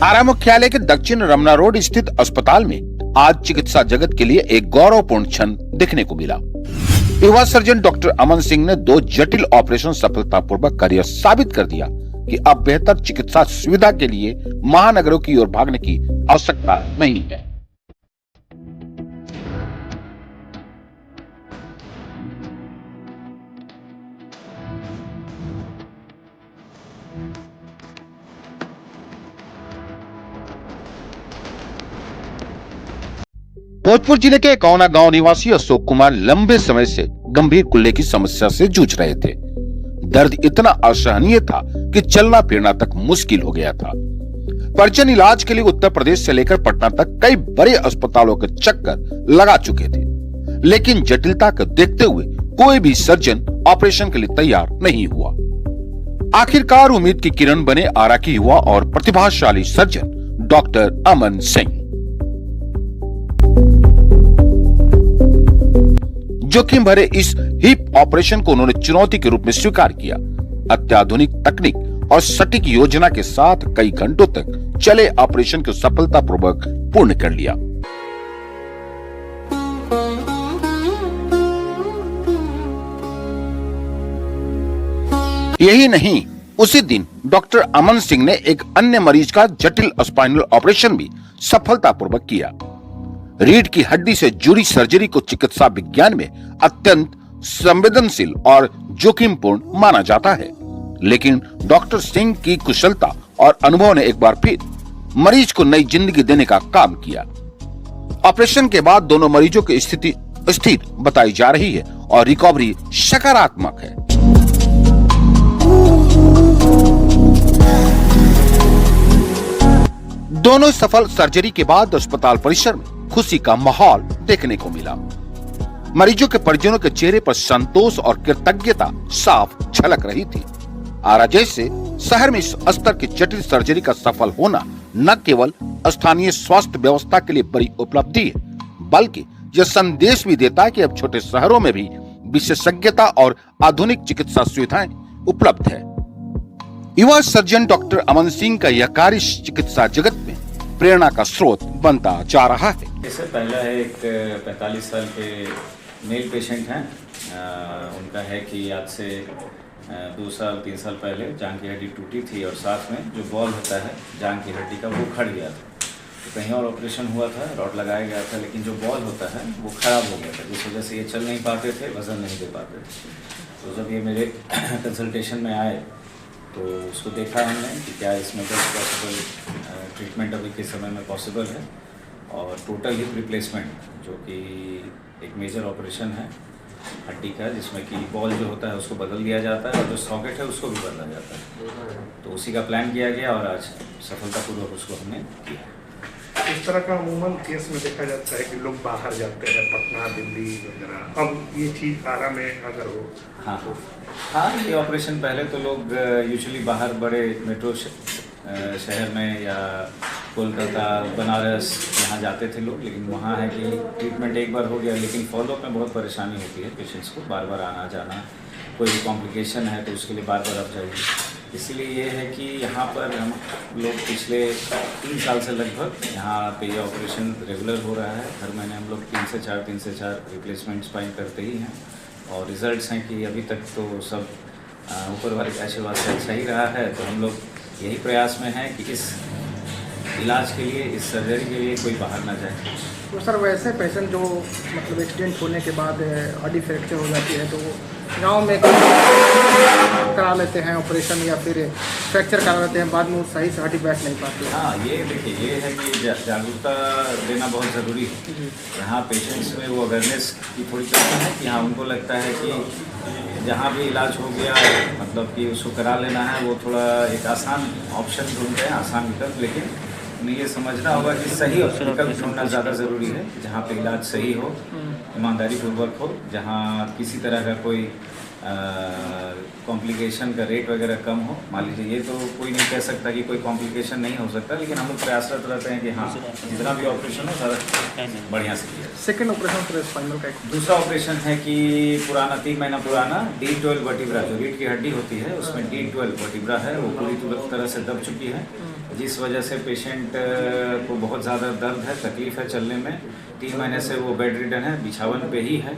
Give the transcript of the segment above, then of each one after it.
आरा मुख्यालय के दक्षिण रमना रोड स्थित अस्पताल में आज चिकित्सा जगत के लिए एक गौरवपूर्ण क्षण देखने को मिला। युवा सर्जन डॉक्टर अमन सिंह ने 2 जटिल ऑपरेशन सफलतापूर्वक कर यह साबित कर दिया कि अब बेहतर चिकित्सा सुविधा के लिए महानगरों की ओर भागने की आवश्यकता नहीं है। भोजपुर जिले के कौना गांव निवासी अशोक कुमार लंबे समय से गंभीर कुल्ले की समस्या से जूझ रहे थे। दर्द इतना असहनीय था कि चलना फिरना तक मुश्किल हो गया था। परिजन इलाज के लिए उत्तर प्रदेश से लेकर पटना तक कई बड़े अस्पतालों के चक्कर लगा चुके थे, लेकिन जटिलता को देखते हुए कोई भी सर्जन ऑपरेशन के लिए तैयार नहीं हुआ। आखिरकार उम्मीद की किरण बने आरा की युवा और प्रतिभाशाली सर्जन डॉक्टर अमन सिंह। जोखिम भरे इस हिप ऑपरेशन को उन्होंने चुनौती के रूप में स्वीकार किया। अत्याधुनिक तकनीक और सटीक योजना के साथ कई घंटों तक चले ऑपरेशन को सफलतापूर्वक पूर्ण कर लिया। यही नहीं, उसी दिन डॉक्टर अमन सिंह ने एक अन्य मरीज का जटिल स्पाइनल ऑपरेशन भी सफलतापूर्वक किया। रीढ़ की हड्डी से जुड़ी सर्जरी को चिकित्सा विज्ञान में अत्यंत संवेदनशील और जोखिमपूर्ण माना जाता है, लेकिन डॉक्टर सिंह की कुशलता और अनुभव ने एक बार फिर मरीज को नई जिंदगी देने का काम किया। ऑपरेशन के बाद दोनों मरीजों की स्थिति स्थिर बताई जा रही है और रिकवरी सकारात्मक है। दोनों सफल सर्जरी के बाद अस्पताल परिसर में खुशी का माहौल देखने को मिला। मरीजों के परिजनों के चेहरे पर संतोष और कृतज्ञता साफ झलक रही थी। आरा जैसे शहर में इस स्तर की जटिल सर्जरी का सफल होना न केवल स्थानीय स्वास्थ्य व्यवस्था के लिए बड़ी उपलब्धि है, बल्कि यह संदेश भी देता है कि अब छोटे शहरों में भी विशेषज्ञता और आधुनिक चिकित्सा सुविधाएं उपलब्ध है। युवा सर्जन डॉक्टर अमन सिंह का यह कार्य चिकित्सा जगत में प्रेरणा का स्रोत बनता जा रहा है। इससे पहला है एक 45 साल के मेल पेशेंट हैं। उनका है कि आज से 2 साल 3 साल पहले जांघ की हड्डी टूटी थी और साथ में जो बॉल होता है जांघ की हड्डी का वो खड़ गया था। तो कहीं और ऑपरेशन हुआ था, रॉड लगाया गया था, लेकिन जो बॉल होता है वो खराब हो गया था, जिस वजह से ये चल नहीं पाते थे, वजन नहीं दे पाते थे। तो जब ये मेरे कंसल्टेशन में आए तो उसको देखा हमने कि क्या इसमें बेस्ट पॉसिबल ट्रीटमेंट अभी के समय में पॉसिबल है, और टोटल हिप रिप्लेसमेंट जो कि एक मेजर ऑपरेशन है हड्डी का, जिसमें कि बॉल जो होता है उसको बदल दिया जाता है और जो सॉकेट है उसको भी बदला जाता है। तो उसी का प्लान किया गया और आज सफलतापूर्वक उसको हमने किया। इस तरह का अमूमन केस में देखा जाता है कि लोग बाहर जाते हैं, पटना, दिल्ली वगैरह। अब ये चीज़ आरा में अगर हो। हाँ, ये ऑपरेशन पहले तो लोग यूजुअली बाहर बड़े मेट्रो शहर में या कोलकाता, बनारस यहाँ जाते थे लोग, लेकिन वहाँ है कि ट्रीटमेंट एक बार हो गया, लेकिन फॉलोअप में बहुत परेशानी होती है पेशेंट्स को, बार बार आना जाना, कोई भी कॉम्प्लिकेशन है तो उसके लिए बार बार आप जाइए। इसलिए ये है कि यहाँ पर हम लोग पिछले 3 साल से लगभग यहाँ पे ये ऑपरेशन रेगुलर हो रहा है। हर महीने हम लोग 3 से 4 रिप्लेसमेंट स्पाइन करते ही हैं, और रिजल्ट्स हैं कि अभी तक तो सब ऊपर वाले के आशीर्वाद से अच्छा ही रहा है। तो हम लोग यही प्रयास में हैं कि इस इलाज के लिए, इस सर्जरी के लिए कोई बाहर ना जाए। तो सर वैसे पेशेंट जो मतलब एक्सीडेंट होने के बाद हड्डी फ्रैक्चर हो जाती है तो गांव में करा लेते हैं ऑपरेशन, या फिर फ्रैक्चर करा लेते हैं, बाद में वो सही से हड्डी बैठ नहीं पाती। हाँ, ये देखिए, ये है कि जागरूकता देना बहुत ज़रूरी है। यहाँ पेशेंट्स में वो अवेयरनेस की थोड़ी कमी है कि हाँ, उनको लगता है कि जहाँ भी इलाज हो गया मतलब कि उसको करा लेना है, वो थोड़ा एक आसान ऑप्शन ढूंढते हैं, आसान विकल्प, लेकिन उन्हें ये समझना होगा कि सही विकल्प ढूंढना ज़्यादा ज़रूरी है, जहाँ पे इलाज सही हो, ईमानदारी पूर्वक हो, जहाँ किसी तरह का कोई कॉम्प्लिकेशन का रेट वगैरह कम हो। मान लीजिए, ये तो कोई नहीं कह सकता कि कोई कॉम्प्लिकेशन नहीं हो सकता, लेकिन हम लोग प्रयासरत रहते हैं कि हाँ, जितना भी ऑपरेशन हो सारा बढ़िया से किया। सेकेंड ऑपरेशन फिर स्पाइनल का दूसरा ऑपरेशन है कि पुराना 3 महीना पुराना D12 वर्टिब्रा जो रीढ़ की हड्डी होती है, उसमें D12 वर्टिब्रा है, वो पूरी तरह से दब चुकी है। जिस वजह से पेशेंट को बहुत ज़्यादा दर्द है, तकलीफ़ है चलने में। 3 महीने से वो बेड रिडन है, बिछावन पे ही है।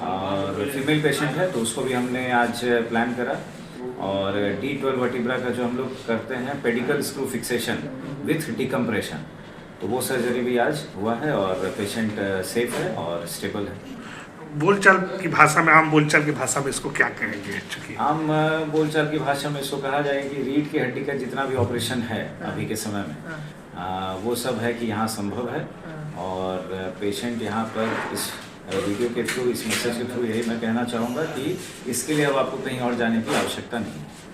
और फीमेल पेशेंट है तो उसको भी हमने आज प्लान करा। और D12 वर्टिब्रा का जो हम लोग करते हैं pedicle screw fixation with decompression, तो वो सर्जरी भी आज हुआ है और पेशेंट सेफ है और स्टेबल है। बोलचाल की भाषा में, आम बोलचाल की भाषा में इसको क्या कहेंगे? चूंकि आम बोलचाल की भाषा में इसको कहा जाए कि रीढ़ की हड्डी का जितना भी ऑपरेशन है अभी के समय में, वो सब है कि यहाँ संभव है। और पेशेंट यहाँ पर इस वीडियो के थ्रू, इस मैसेज के थ्रू यही मैं कहना चाहूँगा कि इसके लिए अब आपको कहीं और जाने की आवश्यकता नहीं है।